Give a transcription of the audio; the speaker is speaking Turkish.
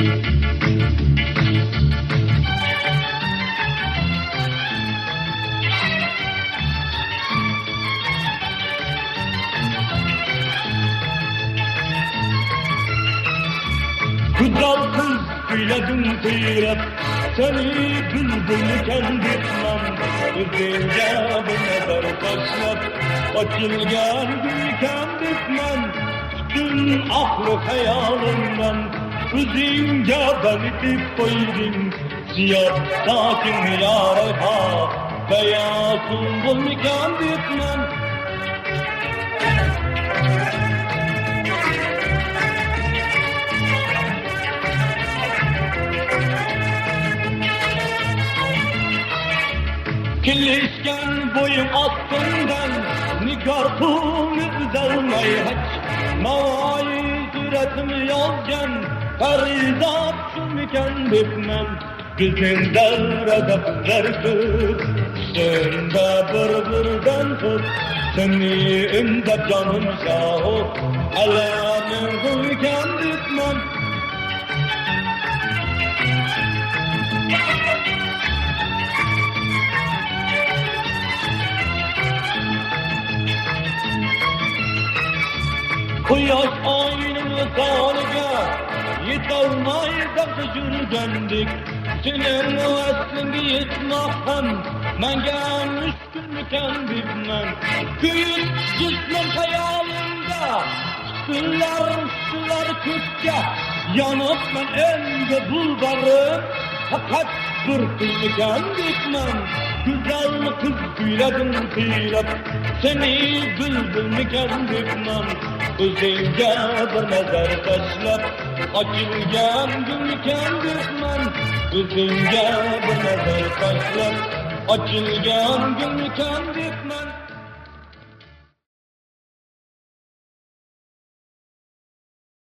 Güzel kız söyledim kıyret, seni bülbülken bitmem. Gözünce bir nazar taşlap, açılgan gülken bitmem. Tüm aklı hayalimden, üzünce beni dip koydun. Siyah sakin yarayha, beyazın bulmuşken bitmem. Kilişken boyum astından, nigartım üzermeyi hiç. Mavayı suretimi yazgen, ferizat şumiken bitmem. Bizim devrede bizler kız, sende bir tut. Seni imde canım şahı, alamin kuyken bitmem. Kıyaş aynı salıga, yetolmayda kıcırgendik. Senin aslını yetmahım, mengem üstünlüken bitmem. Köyün cismen hayalimde, sular kütke. Yanıp ben ende bulgarım, fakat bir kızlıken bitmem. Güzel kız söyledim söylep, seni bülbülmüken bitmem. Üzünce bir nazar taşlap, açılgan gülken bitmem. Üzünce bir nazar taşlap, açılgan gülken bitmem.